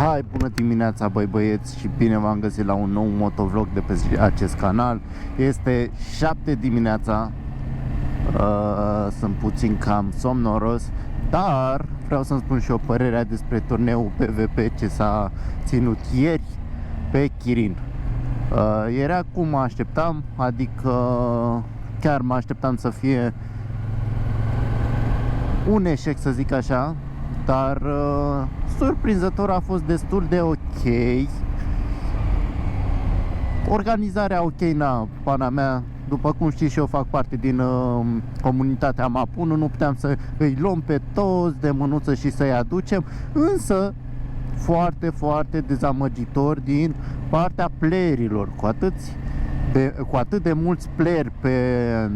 Hai, bună dimineața, băieți, și bine v-am găsit la un nou motovlog de pe acest canal. Este 7 dimineața, sunt puțin cam somnoros, dar vreau să-mi spun și o părere despre turneul PvP ce s-a ținut ieri pe Kirin. Era cum mă așteptam, adică chiar mă așteptam să fie un eșec, să zic așa, dar surprinzător a fost destul de ok. Organizarea ok, na, pana mea, după cum știți și eu fac parte din comunitatea Map 1, nu puteam să îi luăm pe toți de mânuță și să-i aducem, însă foarte, foarte dezamăgitor din partea playerilor, cu atât de mulți playeri pe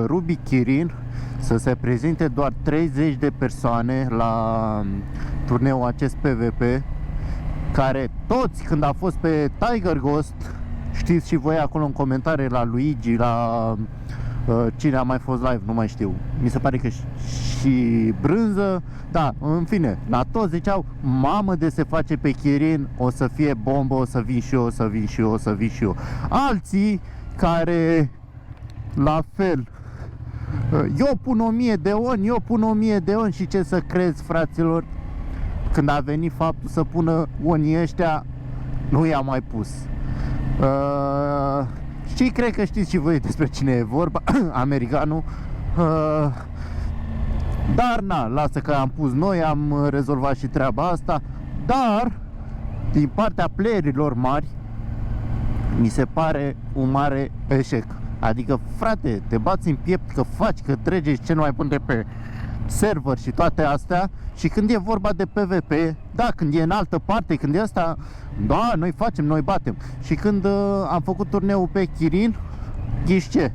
Ruby Kirin, să se prezinte doar 30 de persoane la turneul acest PvP, care toți, când a fost pe Tiger Ghost, știți și voi acolo în comentarii, la Luigi, la cine a mai fost live, nu mai știu, mi se pare că și Brânză, da, în fine, la toți ziceau, mamă, de se face pe Kirin, o să fie bombă, o să vin și eu, o să vin și eu, o să vin și eu. Alții care, la fel, eu pun 1000 de oni, eu pun 1000 de oni, și ce să crezi, fraților, când a venit faptul să pună onii ăștia, nu i-a mai pus. Și cred că știți și voi despre cine e vorba, americanul. Dar na, lasă că am pus noi, am rezolvat și treaba asta. Dar din partea playerilor mari mi se pare un mare eșec. Adică, frate, te bați în piept că faci, că treci cel mai bun de pe server și toate astea, și când e vorba de PvP, da, când e în altă parte, când e asta, da, noi facem, noi batem. Și când am făcut turneul pe Kirin, ghiși ce?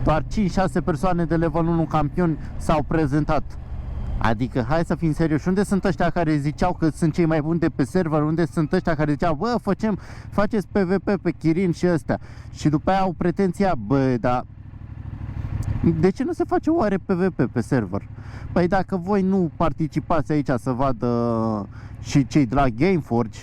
Doar 5-6 persoane de level 1 campioni s-au prezentat. Adică, hai să fim serioși, unde sunt ăștia care ziceau că sunt cei mai buni de pe server? Unde sunt ăștia care ziceau, bă, faceți PvP pe Kirin și ăstea? Și după aia au pretenția, bă, dar de ce nu se face oare PvP pe server? Păi dacă voi nu participați aici să vadă și cei de la Gameforge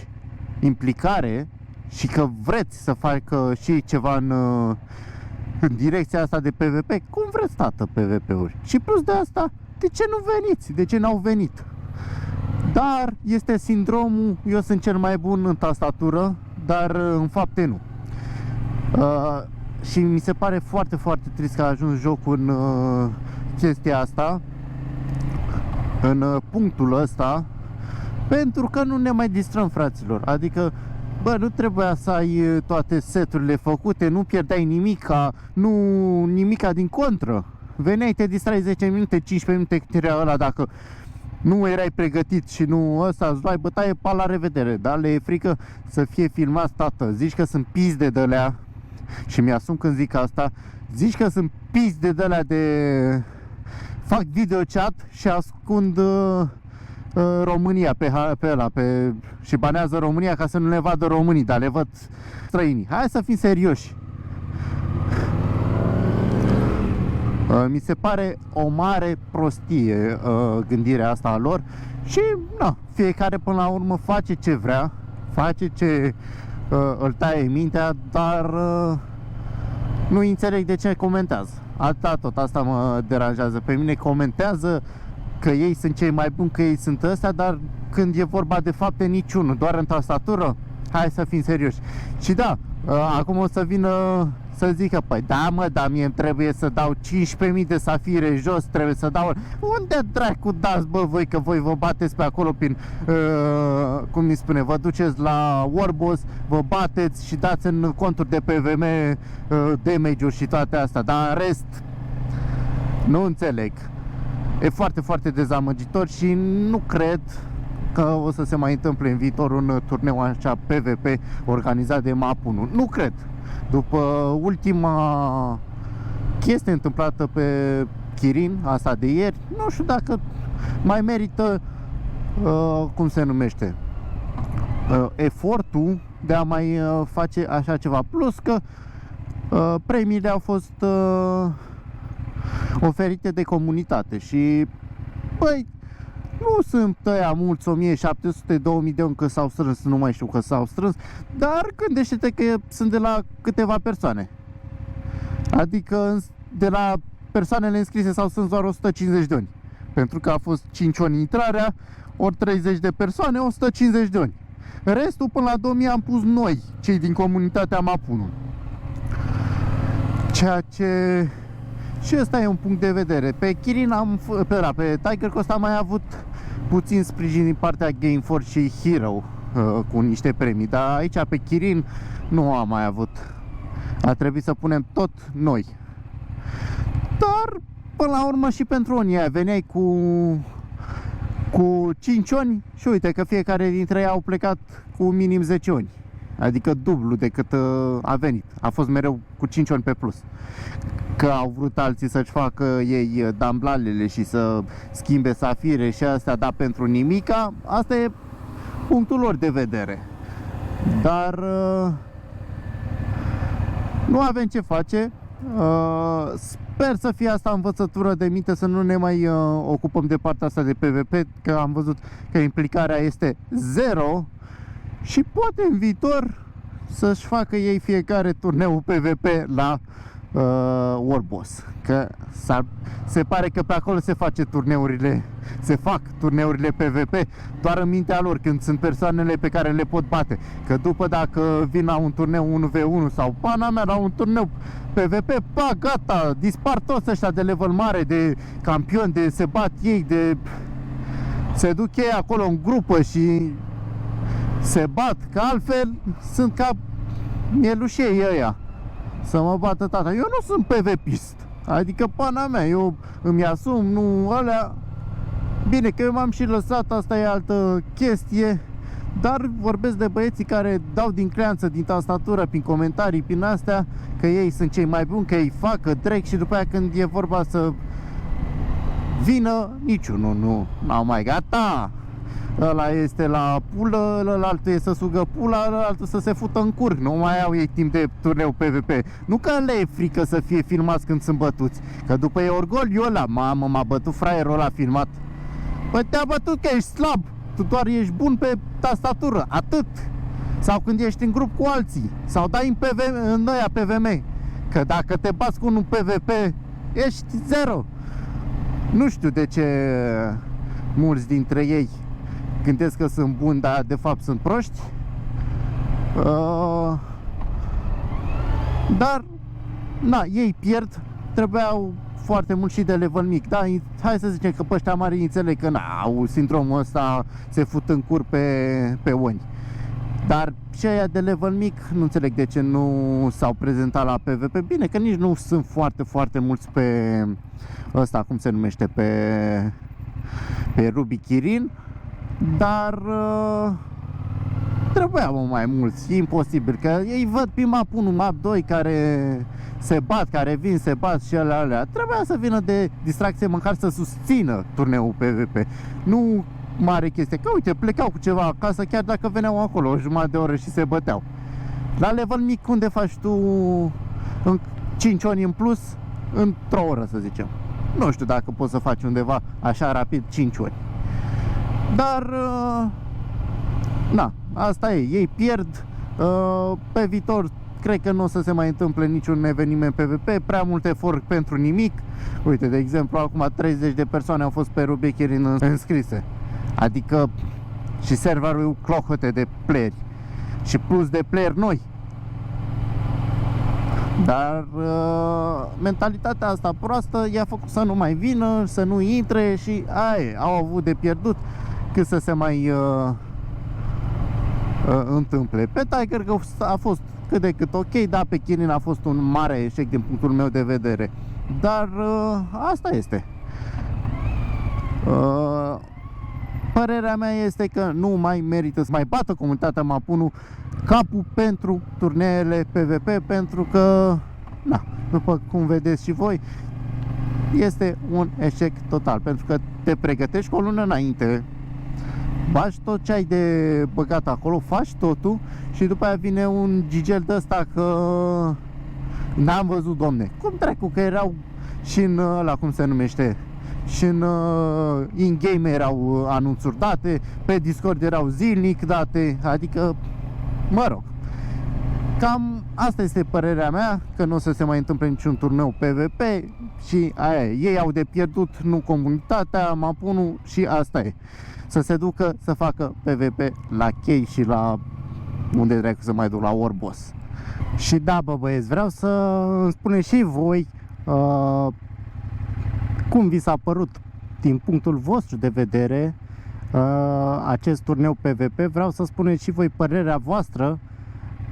implicare și că vreți să facă și ceva în direcția asta de PvP, cum vreți, tată, PvP-uri? Și plus de asta, de ce nu veniți? De ce n-au venit? Dar este sindromul, eu sunt cel mai bun în tastatură, dar în fapte nu. Și mi se pare foarte, foarte trist că a ajuns jocul în chestia asta, în punctul ăsta, pentru că nu ne mai distrăm, fraților. Adică, bă, nu trebuia să ai toate seturile făcute, nu pierdeai nimica, nimica, din contră. Veneai, te distrai 10 minute, 15 minute cât era ăla, dacă nu erai pregătit și nu ăsta, îți luai bătaie, pa, la revedere. Dar le e frică să fie filmat, tată. Zici că sunt pizde de alea, și mi-asum când zic asta, zici că sunt pizde de alea de fac video chat și ascund România pe ăla, și banează România ca să nu le vadă românii, dar le văd străinii. Hai să fim serioși. Mi se pare o mare prostie gândirea asta a lor. Și na, fiecare până la urmă face ce vrea, face ce îl taie mintea, dar nu înțeleg de ce comentează. Atâta tot, asta mă deranjează. Pe mine comentează că ei sunt cei mai buni, că ei sunt ăstea, dar când e vorba de fapte, niciunul, doar în tastatură. Hai să fim serioși. Și da, acum o să vină să zică, păi da, mă, dar mie îmi trebuie să dau 15.000 de safire jos, trebuie să dau... Unde dracu dați, bă, voi, că voi vă bateți pe acolo prin, cum mi spune, vă duceți la Warboss, vă bateți și dați în conturi de PVM damage-uri și toate astea, dar în rest nu înțeleg. E foarte, foarte dezamăgitor și nu cred că o să se mai întâmple în viitor un turneu așa PvP organizat de Map 1. Nu cred. După ultima chestie întâmplată pe Kirin, asta de ieri, nu știu dacă mai merită, cum se numește, efortul de a mai face așa ceva. Plus că premiile au fost oferite de comunitate și, băi, nu nu sunt ăia mulți, 1700, 2000 de euro că s-au strâns, nu mai știu că s-au strâns, dar gândește-te că sunt de la câteva persoane. Adică de la persoanele înscrise s-au strâns doar 150 de oni. Pentru că a fost 5 oni intrarea, ori 30 de persoane, 150 de oni. Restul până la 2000 am pus noi, cei din comunitatea Mapunu. Ceea ce... Și ăsta e un punct de vedere. Pe Kirin pe Tiger Coast am mai avut puțin sprijin din partea Gameforce și Hero cu niște premii, dar aici pe Kirin nu am mai avut. A trebuit să punem tot noi. Dar până la urmă și pentru unii aia veneai cu 5 oni și uite că fiecare dintre ei au plecat cu minim 10 oni. Adică dublu decât a venit. A fost mereu cu 5 oni pe plus. Că au vrut alții să-și facă ei damblalele și să schimbe safire și astea, dar pentru nimica, asta e punctul lor de vedere. Dar nu avem ce face. Sper să fie asta învățătură de minte, să nu ne mai ocupăm de partea asta de PvP, că am văzut că implicarea este zero și poate în viitor să-și facă ei fiecare turneu PvP la Warboss. Că se pare că pe acolo se fac turneurile PvP doar în mintea lor, când sunt persoanele pe care le pot bate. Că după, dacă vin la un turneu 1v1 sau pana mea la un turneu PvP, pa, gata, dispar toți ăștia de level mare, de campioni, de se bat ei, se duc ei acolo în grupă și se bat, că altfel sunt ca mielușei ăia să mă bată tata. Eu nu sunt PvP-ist, adică pana mea, eu îmi asum, nu alea. Bine că eu m-am și lăsat, asta e altă chestie, dar vorbesc de băieții care dau din creanță, din tastatură, prin comentarii, prin astea, că ei sunt cei mai buni, că ei fac, că drag, și după aia când e vorba să vină, niciunul n-au mai gata. Ăla este la pulă, ălaltul e să sugă pula, ălaltul să se fută în cur. Nu mai au ei timp de turneu PvP. Nu că le e frică să fie filmați când sunt bătuți, că după e orgoliu ăla. Mamă, m-a bătut fraierul ăla filmat. Păi te-a bătut că ești slab, tu doar ești bun pe tastatură, atât. Sau când ești în grup cu alții, sau dai în ăia PVM. Că dacă te bați cu unul PvP, ești zero. Nu știu de ce mulți dintre ei gândesc că sunt buni, dar de fapt sunt proști. Dar na, ei pierd. Trebuiau foarte mult și de level mic. Da, hai să zicem că pe ăștia mari înțeleg că au sindromul ăsta, se fut în cur pe oni. Dar și aia de level mic nu înțeleg de ce nu s-au prezentat la PvP. Bine că nici nu sunt foarte, foarte mulți pe ăsta, cum se numește, pe Ruby Kirin. Dar trebuiau mai mulți, e imposibil, că ei văd pe map 1, map 2 care se bat, care vin, se bat și alea. Trebuia să vină de distracție, măcar să susțină turneul PvP. Nu mare chestie, că uite, plecau cu ceva acasă, chiar dacă veneau acolo o jumătate de oră și se băteau. La level mic, unde faci tu în 5 oni în plus într-o oră, să zicem? Nu știu dacă poți să faci undeva așa rapid 5 ori. Dar na, asta e, ei pierd. Pe viitor cred că nu o să se mai întâmple niciun eveniment PvP, prea mult efort pentru nimic. Uite, de exemplu, acum 30 de persoane au fost pe Ruby Kirin înscrise. Adică și serverul clohote de playeri și plus de player noi. Dar mentalitatea asta proastă i-a făcut să nu mai vină, să nu intre și au avut de pierdut cât să se mai întâmple. Pe Tiger a fost cât de cât ok, dar pe Kirin a fost un mare eșec din punctul meu de vedere. Dar asta este. Părerea mea este că nu mai merită să mai bată comunitatea Mapunu capul pentru turneele PvP, pentru că, na, după cum vedeți și voi, este un eșec total, pentru că te pregătești cu o lună înainte, bagi tot ce ai de băgat acolo, faci totul și după aia vine un gigel de ăsta că n-am văzut, domne. Cum dracu, că erau și în ăla, cum se numește, și în in-game erau anunțuri date, pe Discord erau zilnic date, adică, mă rog, cam asta este părerea mea, că nu o să se mai întâmple niciun turneu PvP și aia e. Ei au de pierdut, nu comunitatea, Mapunul, și asta e. Să se ducă să facă PvP la chei și la unde dracu să mai duc, la Warboss. Și da, bă băieți, vreau să îmi spuneți și voi cum vi s-a părut din punctul vostru de vedere acest turneu PvP. Vreau să spuneți și voi părerea voastră,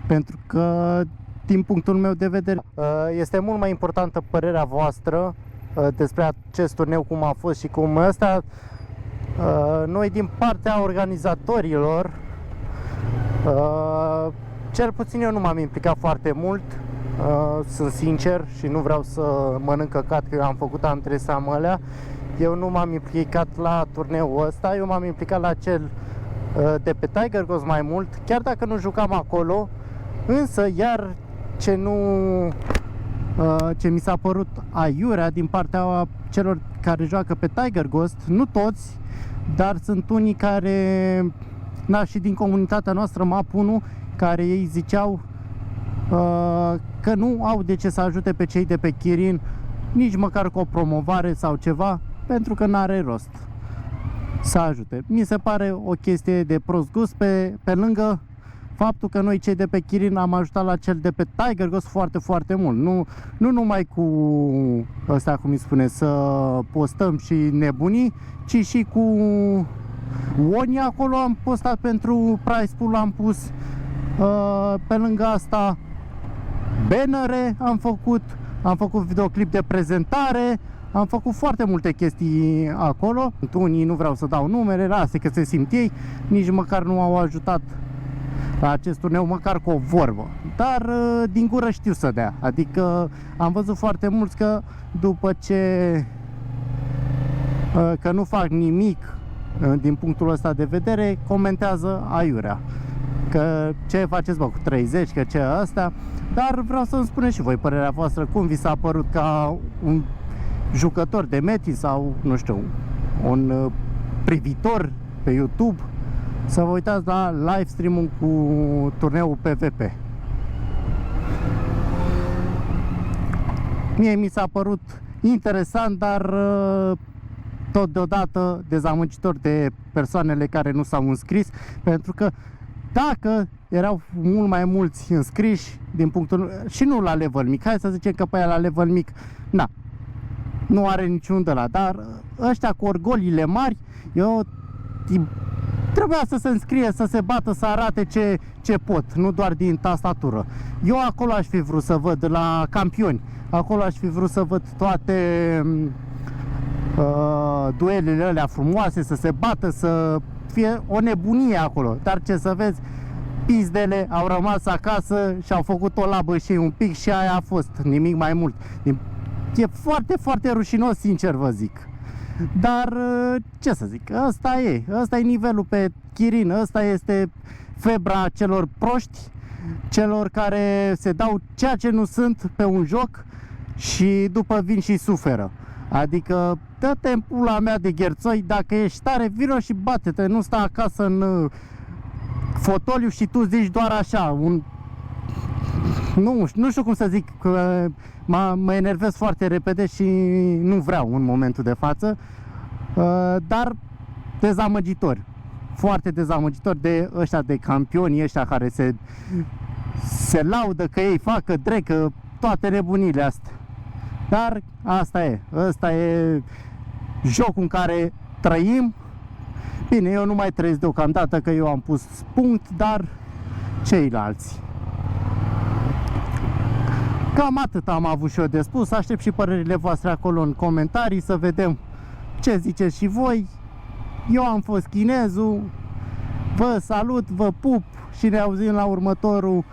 pentru că din punctul meu de vedere este mult mai importantă părerea voastră despre acest turneu, cum a fost și cum ăsta. Noi din partea organizatorilor, cel puțin eu nu m-am implicat foarte mult, sunt sincer și nu vreau să mănânc căcat că eu am făcut antresam alea. Eu nu m-am implicat la turneul ăsta, eu m-am implicat la cel de pe Tiger Ghost mai mult, chiar dacă nu jucam acolo. Însă iar ce mi s-a părut aiurea din partea celor care joacă pe Tiger Ghost, nu toți, dar sunt unii care, da, și din comunitatea noastră Map1, care ei ziceau că nu au de ce să ajute pe cei de pe Kirin, nici măcar cu o promovare sau ceva, pentru că n-are rost să ajute. Mi se pare o chestie de prost gust, pe lângă faptul că noi cei de pe Kirin am ajutat la cel de pe Tiger Ghost foarte, foarte mult. Nu numai cu ăsta, cum îi spune, să postăm și nebunii, ci și cu Oni acolo am postat pentru price pool, am pus pe lângă asta bannere am făcut videoclip de prezentare, am făcut foarte multe chestii acolo. Unii, nu vreau să dau numere, lasă că se simt ei, nici măcar nu au ajutat la acest turneu, măcar cu o vorbă, dar din gură știu să dea. Adică am văzut foarte mulți că după ce că nu fac nimic din punctul ăsta de vedere, comentează aiurea, că ce faceți bă cu 30, că ce astea. Dar vreau să îmi spuneți și voi părerea voastră, cum vi s-a părut ca un jucător de Metin sau, nu știu, un privitor pe YouTube, să vă uitați la live stream-ul cu turneul PvP. Mie mi s-a părut interesant, dar tot deodată dezamăgitor de persoanele care nu s-au înscris, pentru că dacă erau mult mai mulți înscriși din punctul, și nu la level mic, hai să zicem că pe aia la level mic, na, nu are niciun de la, dar ăștia cu orgoliile mari, trebuia să se înscrie, să se bată, să arate ce pot, nu doar din tastatură. Eu acolo aș fi vrut să văd, la campioni, acolo aș fi vrut să văd toate duelele alea frumoase, să se bată, să fie o nebunie acolo. Dar ce să vezi, pizdele au rămas acasă și au făcut o labă și un pic și aia a fost, nimic mai mult. E foarte, foarte rușinos, sincer vă zic. Dar ce să zic, ăsta e nivelul pe Kirin, ăsta este febra celor proști, celor care se dau ceea ce nu sunt pe un joc și după vin și suferă. Adică dă-te în pula mea de gherțoi, dacă ești tare, vino și bate-te, nu sta acasă în fotoliu și tu zici doar așa, nu știu cum să zic, că mă enervez foarte repede și nu vreau în momentul de față, dar dezamăgitori, foarte dezamăgitori de ăștia, de campioni ăștia care se laudă că ei fac, că drecă toate nebunile astea. Dar ăsta e jocul în care trăim. Bine, eu nu mai trăiesc deocamdată că eu am pus punct, dar ceilalți. Cam atât am avut și eu de spus. Aștept și părerile voastre acolo în comentarii, să vedem ce ziceți și voi. Eu am fost Chinezul. Vă salut, vă pup și ne auzim la următorul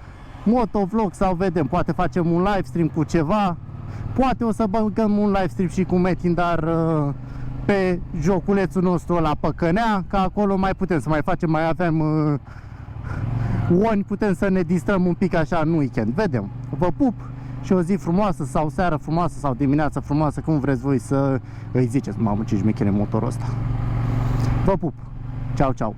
motovlog sau vedem, poate facem un live stream cu ceva. Poate o să băgăm un live stream și cu Metin, dar pe joculețul nostru la Păcănea, că acolo mai putem să mai facem, mai avem Oni, putem să ne distrăm un pic așa în weekend. Vedem. Vă pup și o zi frumoasă sau seară frumoasă sau dimineață frumoasă, cum vreți voi să îi ziceți. Mamă, ce șmecher e motorul ăsta. Vă pup! Ceau, ceau!